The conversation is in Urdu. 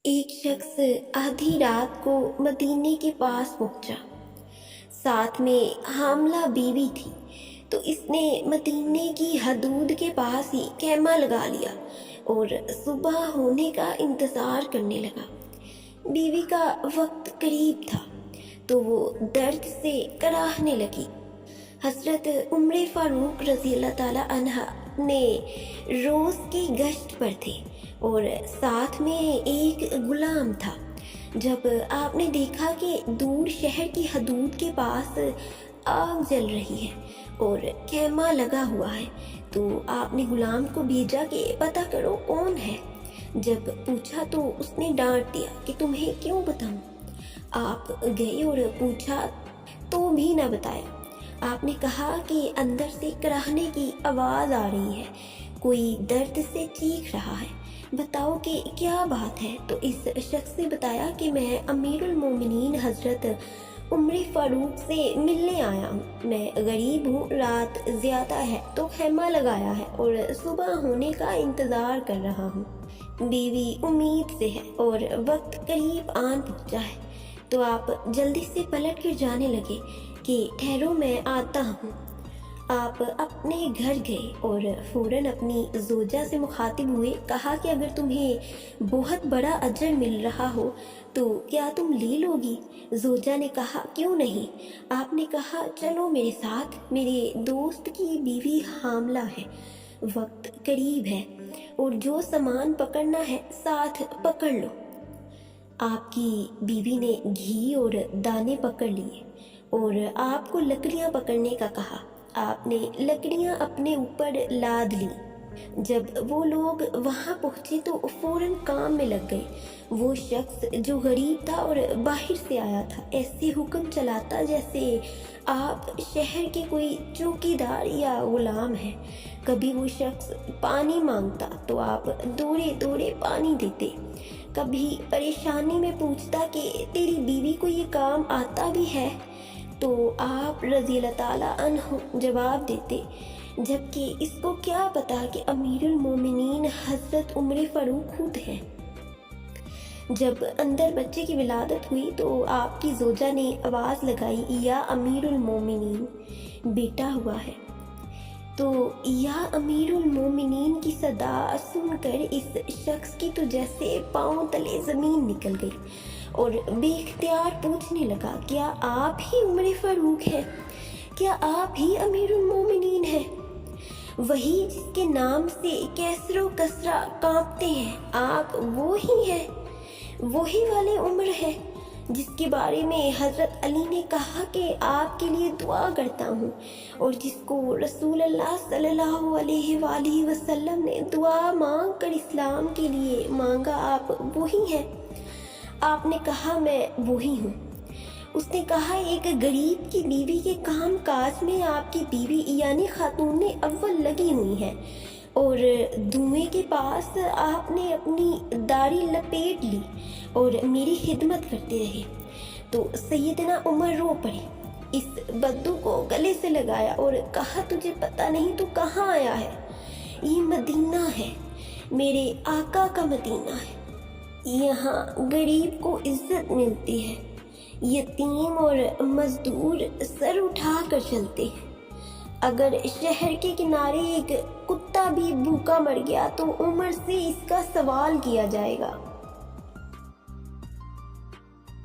ایک شخص آدھی رات کو مدینے کے پاس پہنچا، ساتھ میں حاملہ بیوی تھی، تو اس نے مدینے کی حدود کے پاس ہی خیمہ لگا لیا اور صبح ہونے کا انتظار کرنے لگا۔ بیوی کا وقت قریب تھا تو وہ درد سے کراہنے لگی۔ حضرت عمر فاروق رضی اللہ تعالیٰ عنہ اپنے روز کی گشت پر تھے اور ساتھ میں ایک غلام تھا۔ جب آپ نے دیکھا کہ دور شہر کی حدود کے پاس آگ جل رہی ہے اور خیمہ لگا ہوا ہے تو آپ نے غلام کو بھیجا کہ پتہ کرو کون ہے۔ جب پوچھا تو اس نے ڈانٹ دیا کہ تمہیں کیوں بتاؤں۔ آپ گئے اور پوچھا تو بھی نہ بتایا۔ آپ نے کہا کہ اندر سے کراہنے کی آواز آ رہی ہے، کوئی درد سے چیخ رہا ہے، بتاؤ کہ کیا بات ہے۔ تو اس شخص نے بتایا کہ میں امیر المومنین حضرت عمر فاروق سے ملنے آیا ہوں، میں غریب ہوں، رات زیادہ ہے تو خیمہ لگایا ہے اور صبح ہونے کا انتظار کر رہا ہوں۔ بیوی امید سے ہے اور وقت قریب آن پہنچا ہے، تو آپ جلدی سے پلٹ کر جانے لگے کہ ٹھہرو میں آتا ہوں۔ آپ اپنے گھر گئے اور فوراً اپنی زوجہ سے مخاطب ہوئے، کہا کہ اگر تمہیں بہت بڑا اجر مل رہا ہو تو کیا تم لے لو گی؟ زوجہ نے کہا کیوں نہیں۔ آپ نے کہا چلو میرے ساتھ، میرے دوست کی بیوی حاملہ ہے، وقت قریب ہے اور جو سامان پکڑنا ہے ساتھ پکڑ لو۔ آپ کی بیوی نے گھی اور دانے پکڑ لیے اور آپ کو لکڑیاں پکڑنے کا کہا۔ آپ نے لکڑیاں اپنے اوپر لاد لیں۔ جب وہ لوگ وہاں پہنچے تو فوراً کام میں لگ گئے۔ وہ شخص جو غریب تھا اور باہر سے آیا تھا ایسے حکم چلاتا جیسے آپ شہر کے کوئی چوکیدار یا غلام ہیں۔ کبھی وہ شخص پانی مانگتا تو آپ دوڑے دوڑے پانی دیتے۔ کبھی پریشانی میں پوچھتا کہ تیری بیوی کو یہ کام آتا بھی ہے، تو آپ رضی اللہ تعالیٰ عنہ جواب دیتے، جبکہ اس کو کیا پتا کہ امیر المومنین حضرت عمر فاروق خود ہیں۔ جب اندر بچے کی ولادت ہوئی تو آپ کی زوجہ نے آواز لگائی، یا امیر المومنین، بیٹا ہوا ہے۔ تو یا امیر المومنین کی صدا سن کر اس شخص کی تو جیسے پاؤں تلے زمین نکل گئی اور بے اختیار پوچھنے لگا، کیا آپ ہی عمر فاروق ہیں؟ کیا آپ ہی امیر المومنین ہیں؟ وہی جس کے نام سے کیسر و کسرا کانپتے ہیں، آپ وہی ہیں؟ وہی والے عمر ہے جس کے بارے میں حضرت علی نے کہا کہ آپ کے لیے دعا کرتا ہوں، اور جس کو رسول اللہ صلی اللہ علیہ وآلہ وسلم نے دعا مانگ کر اسلام کے لیے مانگا، آپ وہی ہیں؟ آپ نے کہا میں وہی ہوں۔ اس نے کہا ایک غریب کی بیوی کے کام کاج میں آپ کی بیوی یعنی خاتون اول لگی ہوئی ہے، اور دھوئیں کے پاس آپ نے اپنی داڑھی لپیٹ لی اور میری خدمت کرتے رہے۔ تو سیدنا عمر رو پڑے، اس بدو کو گلے سے لگایا اور کہا تجھے پتہ نہیں تو کہاں آیا ہے؟ یہ مدینہ ہے، میرے آقا کا مدینہ ہے، یہاں غریب کو عزت ملتی ہے، یتیم اور مزدور سر اٹھا کر چلتے ہیں۔ اگر شہر کے کنارے ایک کتا بھی بھوکا مر گیا تو عمر سے اس کا سوال کیا جائے گا۔